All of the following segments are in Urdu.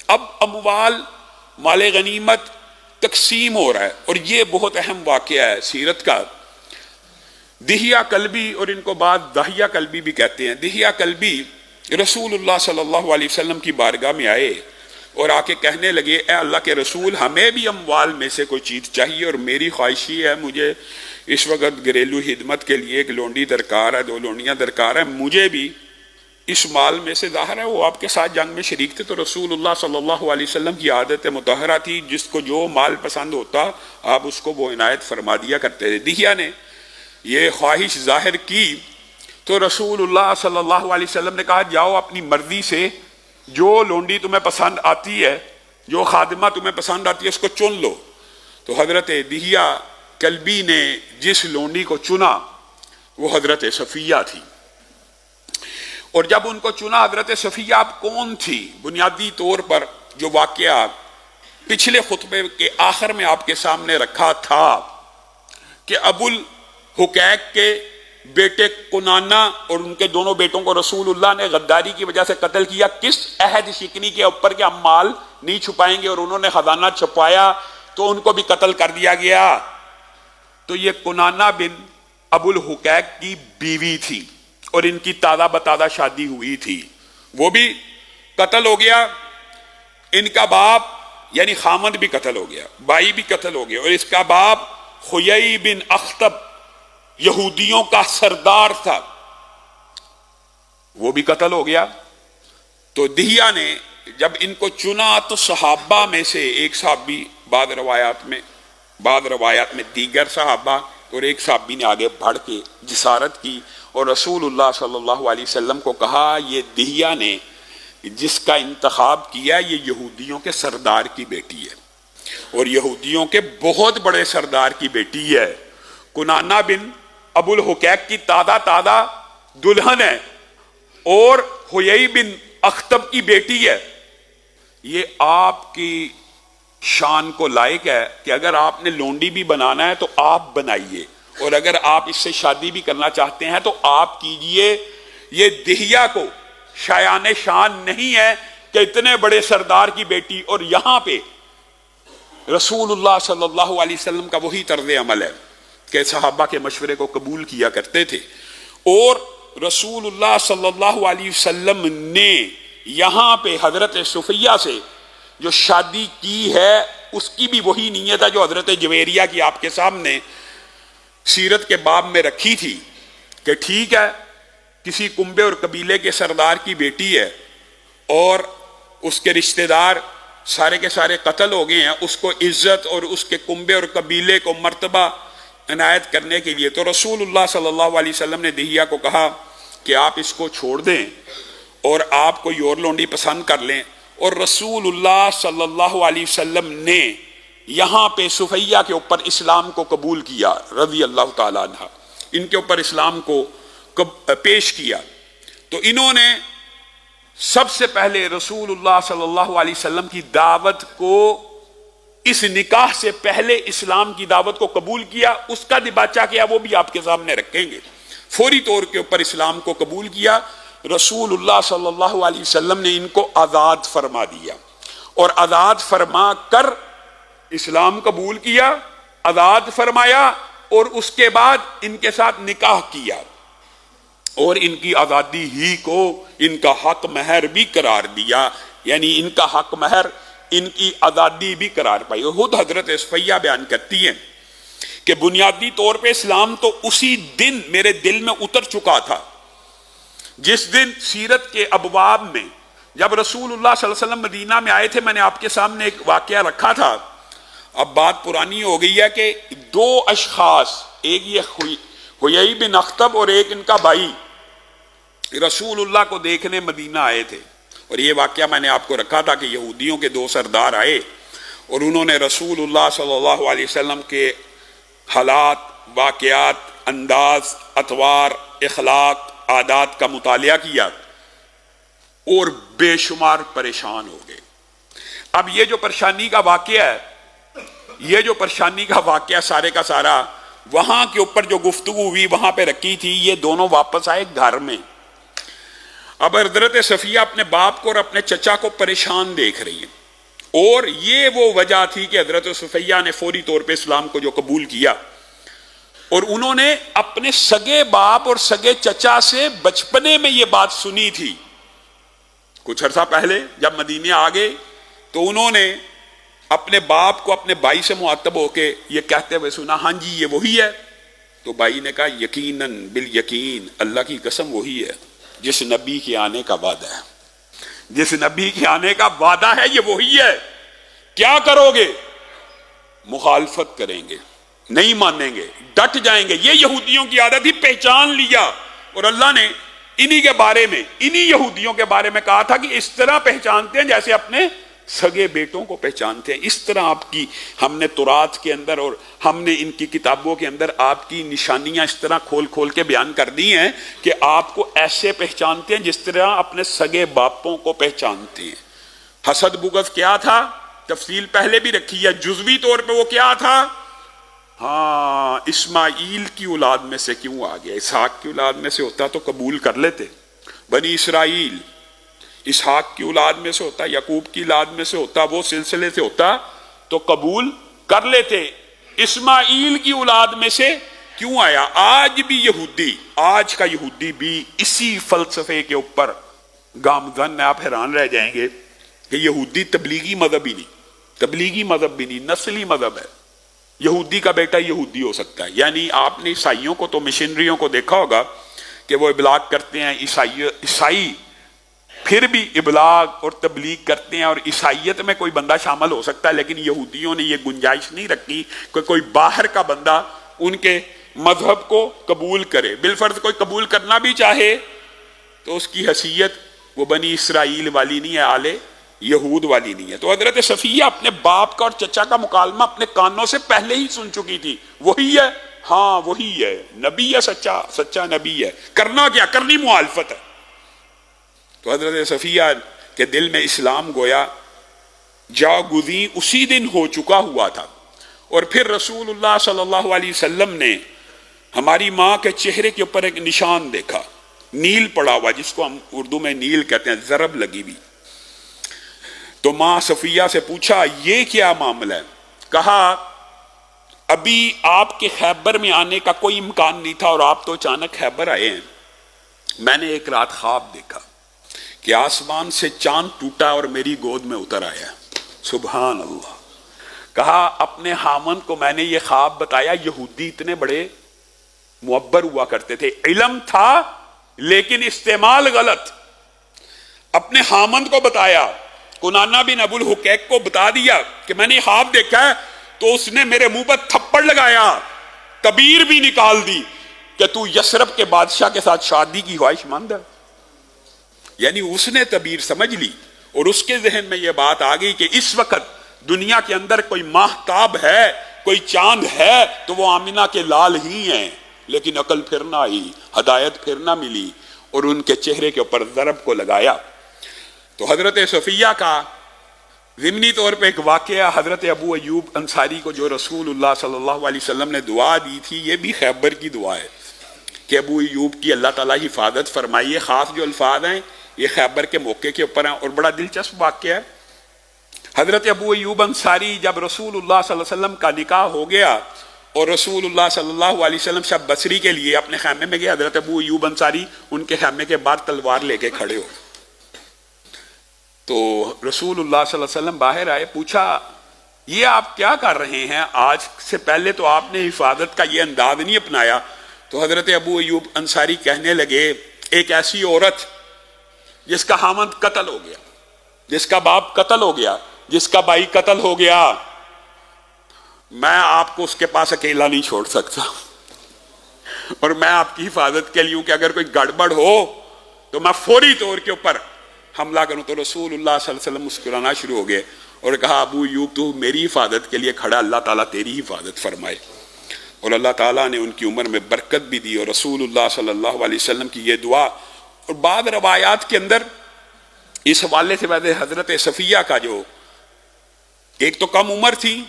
اب اموال مال غنیمت تقسیم ہو رہا ہے، اور یہ بہت اہم واقعہ ہے سیرت کا۔ دہیہ کلبی، اور ان کو بعد داہیہ کلبی بھی کہتے ہیں، دہیہ کلبی رسول اللہ صلی اللہ علیہ وسلم کی بارگاہ میں آئے اور آ کے کہنے لگے اے اللہ کے رسول، ہمیں بھی اموال میں سے کوئی چیز چاہیے، اور میری خواہش یہ ہے، مجھے اس وقت گھریلو خدمت کے لیے ایک لونڈی درکار ہے، 2 لونڈیاں درکار ہیں، مجھے بھی اس مال میں سے، ظاہر ہے وہ آپ کے ساتھ جنگ میں شریک تھے، تو رسول اللہ صلی اللہ علیہ وسلم کی عادت مطہرہ تھی، جس کو جو مال پسند ہوتا آپ اس کو وہ عنایت فرما دیا کرتے تھے۔ دہیہ نے یہ خواہش ظاہر کی تو رسول اللہ صلی اللہ علیہ وسلم نے کہا جاؤ اپنی مرضی سے جو لونڈی تمہیں پسند آتی ہے، جو خادمہ تمہیں پسند آتی ہے، اس کو چن لو۔ تو حضرت دہیہ کلبی نے جس لونڈی کو چنا وہ حضرت صفیہ تھی، اور جب ان کو چنا حضرت صفیہ اب کون تھی؟ بنیادی طور پر جو واقعہ پچھلے خطبے کے آخر میں آپ کے سامنے رکھا تھا کہ ابو الحقیق کے بیٹے کنانا اور ان کے دونوں بیٹوں کو رسول اللہ نے غداری کی وجہ سے قتل کیا، کس عہد شکنی کے اوپر کہ ہم مال نہیں چھپائیں گے، اور انہوں نے خزانہ چھپایا تو ان کو بھی قتل کر دیا گیا۔ تو یہ کنانا بن ابو الحقیق کی بیوی تھی، اور ان کی تازہ بتازہ شادی ہوئی تھی، وہ بھی قتل ہو گیا، ان کا باپ یعنی خامد بھی قتل ہو گیا، بھائی بھی قتل ہو گیا، اور اس کا باپ خیئی بن اخطب یہودیوں کا سردار تھا، وہ بھی قتل ہو گیا۔ تو دہیہ نے جب ان کو چنا تو صحابہ میں سے ایک صحابی، بعض روایات میں دیگر صحابہ اور ایک صحابی نے آگے بڑھ کے جسارت کی اور رسول اللہ صلی اللہ علیہ وسلم کو کہا یہ دہیہ نے جس کا انتخاب کیا یہ یہودیوں کے سردار کی بیٹی ہے، اور یہودیوں کے بہت بڑے سردار کی بیٹی ہے، کنانا بن ابو الحقیق کی تازہ دلہن ہے، اور خیئی بن اخطب کی بیٹی ہے۔ یہ آپ کی شان کو لائق ہے کہ اگر آپ نے لونڈی بھی بنانا ہے تو آپ بنائیے، اور اگر آپ اس سے شادی بھی کرنا چاہتے ہیں تو آپ کیجئے۔ یہ دہیہ کو شایان شان نہیں ہے کہ اتنے بڑے سردار کی بیٹی، اور یہاں پہ رسول اللہ صلی اللہ علیہ وسلم کا وہی طرز عمل ہے کہ صحابہ کے مشورے کو قبول کیا کرتے تھے، اور رسول اللہ صلی اللہ علیہ وسلم نے یہاں پہ حضرت صفیہ سے جو شادی کی ہے اس کی بھی وہی نیت ہے جو حضرت جویریہ کی آپ کے سامنے سیرت کے باب میں رکھی تھی کہ ٹھیک ہے کسی کنبے اور قبیلے کے سردار کی بیٹی ہے اور اس کے رشتہ دار سارے کے سارے قتل ہو گئے ہیں، اس کو عزت اور اس کے کنبے اور قبیلے کو مرتبہ عنایت کرنے کے لیے تو رسول اللہ صلی اللہ علیہ وسلم نے دہیہ کو کہا کہ آپ اس کو چھوڑ دیں اور آپ کوئی اور لونڈی پسند کر لیں، اور رسول اللہ صلی اللہ علیہ وسلم نے یہاں پہ صفیہ کے اوپر اسلام کو قبول کیا رضی اللہ تعالیٰ عنہ، ان کے اوپر اسلام کو پیش کیا۔ تو انہوں نے سب سے پہلے رسول اللہ صلی اللہ علیہ وسلم کی دعوت کو، اس نکاح سے پہلے اسلام کی دعوت کو قبول کیا، اس کا دباچہ کیا وہ بھی آپ کے سامنے رکھیں گے۔ فوری طور کے اوپر اسلام کو قبول کیا، رسول اللہ صلی اللہ علیہ وسلم نے ان کو آزاد فرما دیا، اور آزاد فرما کر اسلام قبول کیا، آزاد فرمایا، اور اس کے بعد ان کے ساتھ نکاح کیا، اور ان کی آزادی ہی کو ان کا حق مہر بھی قرار دیا، یعنی ان کا حق مہر ان کی آزادی بھی قرار پائی۔ خود حضرت صفیہ بیان کرتی ہیں کہ بنیادی طور پہ اسلام تو اسی دن میرے دل میں اتر چکا تھا جس دن سیرت کے ابواب میں جب رسول اللہ صلی اللہ علیہ وسلم مدینہ میں آئے تھے، میں نے آپ کے سامنے ایک واقعہ رکھا تھا، اب بات پرانی ہو گئی ہے کہ دو اشخاص، ایک یہ خیئی بن اخطب اور ایک ان کا بھائی رسول اللہ کو دیکھنے مدینہ آئے تھے، اور یہ واقعہ میں نے آپ کو رکھا تھا کہ یہودیوں کے دو سردار آئے اور انہوں نے رسول اللہ صلی اللہ علیہ وسلم کے حالات، واقعات، انداز، اطوار، اخلاق، عادات کا مطالعہ کیا اور بے شمار پریشان ہو گئے۔ اب یہ جو پریشانی کا واقعہ ہے، یہ جو پریشانی کا واقعہ سارے کا سارا وہاں کے اوپر جو گفتگو ہوئی وہاں پہ رکھی تھی، یہ دونوں واپس آئے گھر میں۔ اب حضرت صفیہ اپنے باپ کو اور اپنے چچا کو پریشان دیکھ رہی ہیں، اور یہ وہ وجہ تھی کہ حضرت صفیہ نے فوری طور پہ اسلام کو جو قبول کیا، اور انہوں نے اپنے سگے باپ اور سگے چچا سے بچپنے میں یہ بات سنی تھی۔ کچھ عرصہ پہلے جب مدینے آ گئے تو انہوں نے اپنے باپ کو اپنے بھائی سے مخاطب ہو کے یہ کہتے ہوئے سنا، ہاں جی یہ وہی ہے۔ تو بھائی نے کہا یقیناً بالیقین اللہ کی قسم وہی ہے جس نبی کے آنے کا وعدہ ہے، جس نبی کے آنے کا وعدہ ہے یہ وہی ہے۔ کیا کرو گے؟ مخالفت کریں گے، نہیں مانیں گے، ڈٹ جائیں گے۔ یہ یہودیوں کی عادت تھی، پہچان لیا۔ اور اللہ نے انہی کے بارے میں، انہی یہودیوں کے بارے میں کہا تھا کہ اس طرح پہچانتے ہیں جیسے اپنے سگے بیٹوں کو پہچانتے ہیں۔ اس طرح آپ کی ہم نے تورات کے اندر اور ہم نے ان کی کتابوں کے اندر آپ کی نشانیاں اس طرح کھول کھول کے بیان کر دی ہیں کہ آپ کو ایسے پہچانتے ہیں جس طرح اپنے سگے باپوں کو پہچانتے ہیں۔ حسد بغض کیا تھا؟ تفصیل پہلے بھی رکھی ہے، جزوی طور پہ وہ کیا تھا؟ ہاں، اسماعیل کی اولاد میں سے کیوں آ گیا؟ اسحاق کی اولاد میں سے ہوتا تو قبول کر لیتے۔ بنی اسرائیل اسحاق کی اولاد میں سے ہوتا، یعقوب کی اولاد میں سے ہوتا، وہ سلسلے سے ہوتا تو قبول کر لیتے۔ اسماعیل کی اولاد میں سے کیوں آیا؟ آج بھی یہودی، آج کا یہودی بھی اسی فلسفے کے اوپر گامزن ہے۔ آپ حیران رہ جائیں گے کہ یہودی تبلیغی مذہب ہی نہیں، تبلیغی مذہب بھی نہیں، نسلی مذہب ہے۔ یہودی کا بیٹا یہودی ہو سکتا ہے۔ یعنی آپ نے عیسائیوں کو تو مشنریوں کو دیکھا ہوگا کہ وہ ابلاغ کرتے ہیں، عیسائی پھر بھی ابلاغ اور تبلیغ کرتے ہیں، اور عیسائیت میں کوئی بندہ شامل ہو سکتا ہے، لیکن یہودیوں نے یہ گنجائش نہیں رکھی کہ کوئی باہر کا بندہ ان کے مذہب کو قبول کرے۔ بالفرض کوئی قبول کرنا بھی چاہے تو اس کی حیثیت وہ بنی اسرائیل والی نہیں ہے، آل یہود والی نہیں ہے۔ تو حضرت صفیہ اپنے باپ کا اور چچا کا مکالمہ اپنے کانوں سے پہلے ہی سن چکی تھی۔ وہی ہے، ہاں وہی ہے، نبی ہے، سچا نبی ہے۔ کرنا کیا؟ کرنی مخالفت ہے۔ تو حضرت صفیہ کے دل میں اسلام گویا جاگزیں اسی دن ہو چکا ہوا تھا۔ اور پھر رسول اللہ صلی اللہ علیہ وسلم نے ہماری ماں کے چہرے کے اوپر ایک نشان دیکھا، نیل پڑا ہوا، جس کو ہم اردو میں نیل کہتے ہیں، ضرب لگی ہوئی۔ تو ماں صفیہ سے پوچھا یہ کیا معاملہ ہے؟ کہا ابھی آپ کے خیبر میں آنے کا کوئی امکان نہیں تھا اور آپ تو اچانک خیبر آئے ہیں۔ میں نے ایک رات خواب دیکھا کہ آسمان سے چاند ٹوٹا اور میری گود میں اتر آیا۔ سبحان اللہ۔ کہا اپنے خامند کو میں نے یہ خواب بتایا۔ یہودی اتنے بڑے معبر ہوا کرتے تھے، علم تھا لیکن استعمال غلط۔ اپنے خامند کو بتایا، کنانہ بن ابو الحقیق کو بتا دیا کہ میں نے خواب دیکھا ہے، تو اس نے میرے منہ پر تھپڑ لگایا، تعبیر بھی نکال دی کہ تو یثرب کے بادشاہ کے ساتھ شادی کی خواہش مند ہے۔ یعنی اس نے تعبیر سمجھ لی اور اس کے ذہن میں یہ بات آ گئی کہ اس وقت دنیا کے اندر کوئی ماہتاب ہے، کوئی چاند ہے تو وہ آمنہ کے لال ہی ہیں۔ لیکن عقل پھر نہ آئی، ہدایت پھر نہ ملی، اور ان کے چہرے کے اوپر ضرب کو لگایا۔ تو حضرت صفیہ کا ضمنی طور پہ ایک واقعہ، حضرت ابو ایوب انصاری کو جو رسول اللہ صلی اللہ علیہ وسلم نے دعا دی تھی، یہ بھی خیبر کی دعا ہے کہ ابو ایوب کی اللہ تعالیٰ حفاظت فرمائیے۔ خاص جو الفاظ ہیں یہ خیبر کے موقع کے اوپر ہیں، اور بڑا دلچسپ واقعہ ہے۔ حضرت ابو ایوب انصاری جب رسول اللہ صلی اللہ علیہ وسلم کا نکاح ہو گیا اور رسول اللہ صلی اللہ علیہ وسلم شب بصری کے لیے اپنے خیمے میں گئے، حضرت ابو ایوب انصاری ان کے خیمے کے بعد تلوار لے کے کھڑے ہو۔ تو رسول اللہ صلی اللہ علیہ وسلم باہر آئے، پوچھا یہ آپ کیا کر رہے ہیں؟ آج سے پہلے تو آپ نے حفاظت کا یہ انداز نہیں اپنایا۔ تو حضرت ابو ایوب انصاری کہنے لگے ایک ایسی عورت جس کا خامند قتل ہو گیا، جس کا باپ قتل ہو گیا، جس کا بھائی قتل ہو گیا، میں آپ کو اس کے پاس اکیلا نہیں چھوڑ سکتا، اور میں آپ کی حفاظت کے لیے ہوں کہ اگر کوئی گڑبڑ ہو تو میں فوری طور کے اوپر حملہ کروں۔ تو رسول اللہ صلی اللہ علیہ وسلم مسکرانا شروع ہو گئے اور کہا ابو ایوب تو میری حفاظت کے لیے کھڑا، اللہ تعالیٰ تیری حفاظت فرمائے۔ اور اللہ تعالیٰ نے ان کی عمر میں برکت بھی دی، اور رسول اللہ صلی اللہ علیہ وسلم کی یہ دعا۔ اور بعض روایات کے اندر اس حوالے سے ویسے حضرت صفیہ کا جو ایک تو کم عمر تھی،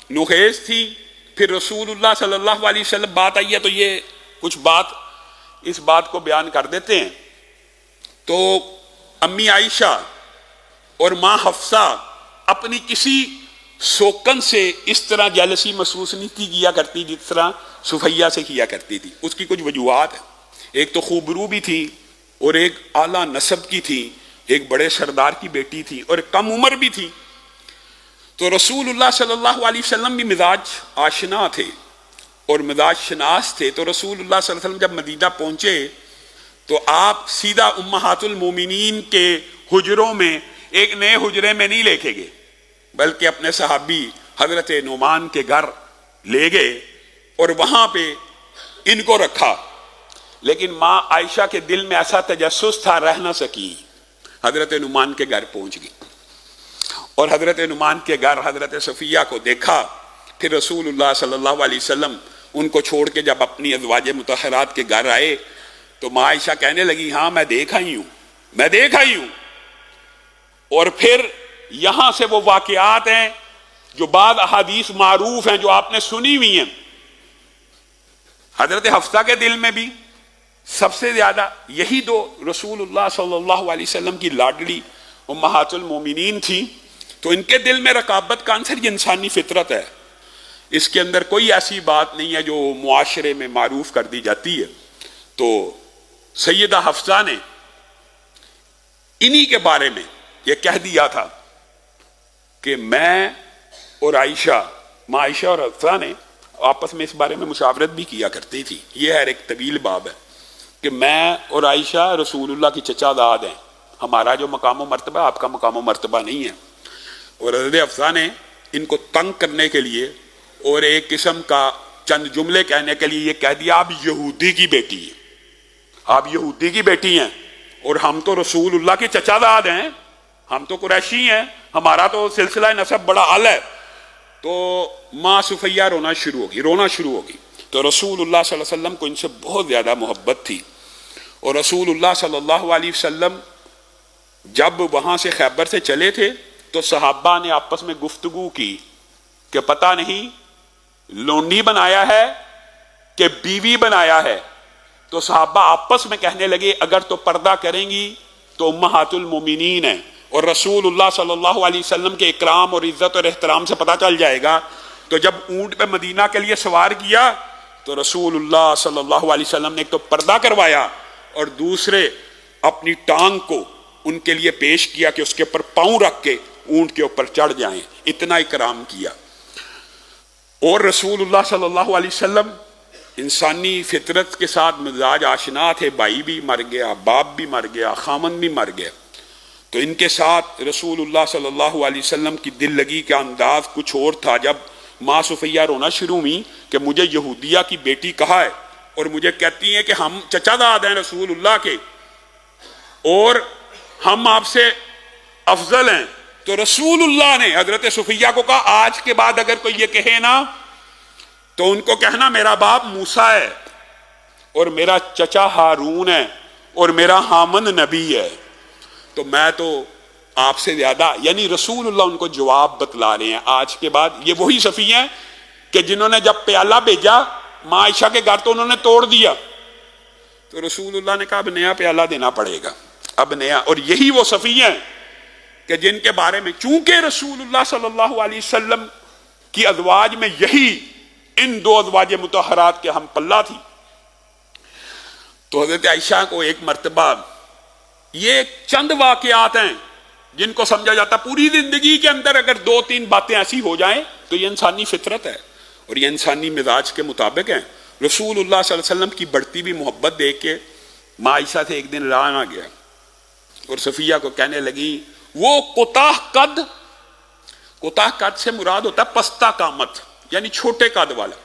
نوخیز تھی، پھر رسول اللہ صلی اللہ علیہ وسلم بات آئی ہے تو یہ کچھ بات اس بات کو بیان کر دیتے ہیں۔ تو امی عائشہ اور ماں حفصہ اپنی کسی سوکن سے اس طرح جیلسی محسوس نہیں کیا کرتی جس طرح صفیہ سے کیا کرتی تھی. اس کی کچھ وجوہات ہیں. ایک تو خوبرو بھی تھی اور ایک اعلیٰ نسب کی تھی, ایک بڑے سردار کی بیٹی تھی اور ایک کم عمر بھی تھی. تو رسول اللہ صلی اللہ علیہ وسلم بھی مزاج آشنا تھے اور مزاج شناس تھے. تو رسول اللہ صلی اللہ علیہ وسلم جب مدینہ پہنچے تو آپ سیدھا امہات المومنین کے حجروں میں ایک نئے حجرے میں نہیں لے کے گئے, بلکہ اپنے صحابی حضرت نعمان کے گھر لے گئے اور وہاں پہ ان کو رکھا. لیکن ماں عائشہ کے دل میں ایسا تجسس تھا, رہ نہ سکی, حضرت نعمان کے گھر پہنچ گئی اور حضرت نعمان کے گھر حضرت صفیہ کو دیکھا. پھر رسول اللہ صلی اللہ علیہ وسلم ان کو چھوڑ کے جب اپنی ازواج مطہرات کے گھر آئے تو ماں عائشہ کہنے لگی ہاں میں دیکھ آئی ہوں. اور پھر یہاں سے وہ واقعات ہیں جو بعض احادیث معروف ہیں جو آپ نے سنی ہوئی ہیں. حضرت حفصہ کے دل میں بھی سب سے زیادہ یہی دو رسول اللہ صلی اللہ علیہ وسلم کی لاڈلی امہات المومنین تھی. تو ان کے دل میں رقابت کا عنصر یہ انسانی فطرت ہے, اس کے اندر کوئی ایسی بات نہیں ہے جو معاشرے میں معروف کر دی جاتی ہے. تو سیدہ حفصہ نے انہی کے بارے میں یہ کہہ دیا تھا کہ میں اور ماں عائشہ اور حفصہ نے آپس میں اس بارے میں مشاورت بھی کیا کرتی تھی. یہ ہے ایک طویل باب ہے کہ میں اور عائشہ رسول اللہ کی چچا داد ہیں, ہمارا جو مقام و مرتبہ آپ کا مقام و مرتبہ نہیں ہے. اور حضرت حفصہ نے ان کو تنگ کرنے کے لیے اور ایک قسم کا چند جملے کہنے کے لیے یہ کہہ دیا آپ یہودی کی بیٹی ہیں اور ہم تو رسول اللہ کی چچا داد ہیں, ہم تو قریشی ہیں, ہمارا تو سلسلہ نسب بڑا اعلی ہے. تو ماں صفیہ رونا شروع ہوگی. تو رسول اللہ صلی اللہ علیہ وسلم کو ان سے بہت زیادہ محبت تھی. اور رسول اللہ صلی اللہ علیہ وسلم جب وہاں سے خیبر سے چلے تھے تو صحابہ نے آپس میں گفتگو کی کہ پتہ نہیں لونڈی بنایا ہے کہ بیوی بنایا ہے. تو صحابہ آپس میں کہنے لگے اگر تو پردہ کریں گی تو امہات المومنین ہیں, اور رسول اللہ صلی اللہ علیہ وسلم کے اکرام اور عزت اور احترام سے پتہ چل جائے گا. تو جب اونٹ پہ مدینہ کے لیے سوار کیا تو رسول اللہ صلی اللہ علیہ وسلم نے ایک تو پردہ کروایا اور دوسرے اپنی ٹانگ کو ان کے لیے پیش کیا کہ اس کے اوپر پاؤں رکھ کے اونٹ کے اوپر چڑھ جائیں. اتنا اکرام کیا. اور رسول اللہ صلی اللہ علیہ وسلم انسانی فطرت کے ساتھ مزاج آشنا تھے, بھائی بھی مر گیا, باپ بھی مر گیا, خامن بھی مر گیا. تو ان کے ساتھ رسول اللہ صلی اللہ علیہ وسلم کی دل لگی کا انداز کچھ اور تھا. جب ماں صفیہ رونا شروع ہوئی کہ مجھے یہودیہ کی بیٹی کہا ہے اور مجھے کہتی ہیں کہ ہم چچا داد ہیں رسول اللہ کے اور ہم آپ سے افضل ہیں, تو رسول اللہ نے حضرت صفیہ کو کہا آج کے بعد اگر کوئی یہ کہے نا تو ان کو کہنا میرا باپ موسیٰ ہے اور میرا چچا ہارون ہے اور میرا حامد نبی ہے, تو میں تو آپ سے زیادہ, یعنی رسول اللہ ان کو جواب بتلا رہے ہیں. آج کے بعد یہ وہی صفیہ ہیں کہ جنہوں نے جب پیالہ بھیجا ماں عائشہ کے گھر تو انہوں نے توڑ دیا, تو رسول اللہ نے کہا اب نیا پیالہ دینا پڑے گا, اب نیا. اور یہی وہ صفیہ ہیں کہ جن کے بارے میں چونکہ رسول اللہ صلی اللہ علیہ وسلم کی ازواج میں یہی ان دو ازواج مطہرات کے ہم پلہ تھی. تو حضرت عائشہ کو ایک مرتبہ, یہ چند واقعات ہیں جن کو سمجھا جاتا پوری زندگی کے اندر اگر 2-3 باتیں ایسی ہو جائیں تو یہ انسانی فطرت ہے اور یہ انسانی مزاج کے مطابق ہیں. رسول اللہ صلی اللہ علیہ وسلم کی بڑھتی بھی محبت دیکھ کے ماں عائشہ سے ایک دن رہا نہ گیا اور صفیہ کو کہنے لگی وہ کوتاہ قد سے مراد ہوتا ہے پستہ قامت, یعنی چھوٹے قد والا.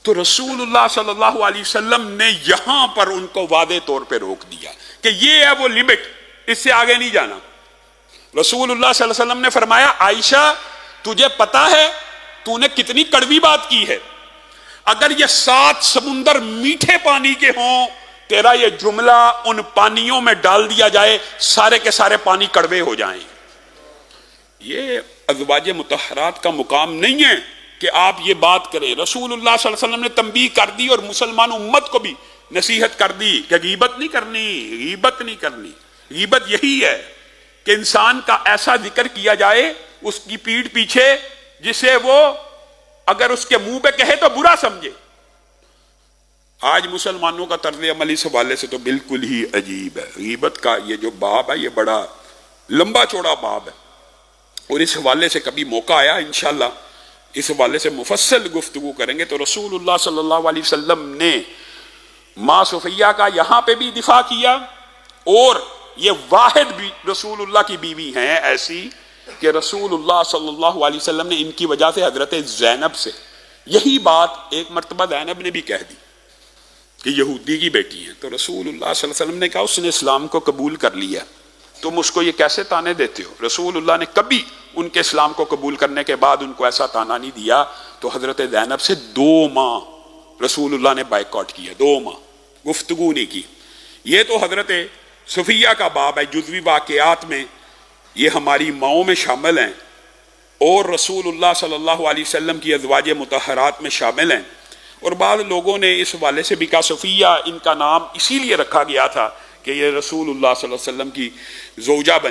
تو رسول اللہ صلی اللہ علیہ وسلم نے یہاں پر ان کو واضح طور پہ روک دیا کہ یہ ہے وہ لمٹ, اس سے آگے نہیں جانا. رسول اللہ صلی اللہ علیہ وسلم نے فرمایا عائشہ تجھے پتا ہے تو نے کتنی کڑوی بات کی ہے, اگر یہ 7 سمندر میٹھے پانی کے ہوں تیرا یہ جملہ ان پانیوں میں ڈال دیا جائے سارے کے سارے پانی کڑوے ہو جائیں. یہ ازواج مطہرات کا مقام نہیں ہے کہ آپ یہ بات کریں. رسول اللہ صلی اللہ علیہ وسلم نے تنبیہ کر دی اور مسلمان امت کو بھی نصیحت کر دی کہ غیبت نہیں کرنی. غیبت یہی ہے کہ انسان کا ایسا ذکر کیا جائے اس کی پیٹھ پیچھے جسے وہ اگر اس کے منہ پہ کہے تو برا سمجھے. آج مسلمانوں کا طرز عمل اس حوالے سے تو بالکل ہی عجیب ہے. غیبت کا یہ جو باب ہے یہ بڑا لمبا چوڑا باب ہے، اور اس حوالے سے کبھی موقع آیا انشاءاللہ اس حوالے سے مفصل گفتگو کریں گے. تو رسول اللہ صلی اللہ علیہ وسلم نے ماں صفیہ کا یہاں پہ بھی دفاع کیا، اور یہ واحد بھی رسول اللہ کی بیوی ہیں ایسی کہ رسول اللہ صلی اللہ علیہ وسلم نے ان کی وجہ سے حضرت زینب سے یہی بات ایک مرتبہ زینب نے بھی کہہ دی کہ یہودی کی بیٹی ہیں. تو رسول اللہ صلی اللہ علیہ وسلم نے کہا اس نے اسلام کو قبول کر لیا، تم اس کو یہ کیسے تانے دیتے ہو؟ رسول اللہ نے کبھی ان کے اسلام کو قبول کرنے کے بعد ان کو ایسا تانا نہیں دیا. تو حضرت زینب سے 2 ماہ رسول اللہ نے بائیکاٹ کیا، 2 ماہ گفتگو نہیں کی. یہ تو حضرت صفیہ کا باب ہے، جزوی واقعات میں یہ ہماری ماؤں میں شامل ہیں اور رسول اللہ صلی اللہ علیہ وسلم کی ازواج مطہرات میں شامل ہیں. اور بعض لوگوں نے اس حوالے سے بھی کہا صفیہ ان کا نام اسی لیے رکھا گیا تھا کہ یہ رسول اللہ صلی اللہ علیہ وسلم کی زوجہ بن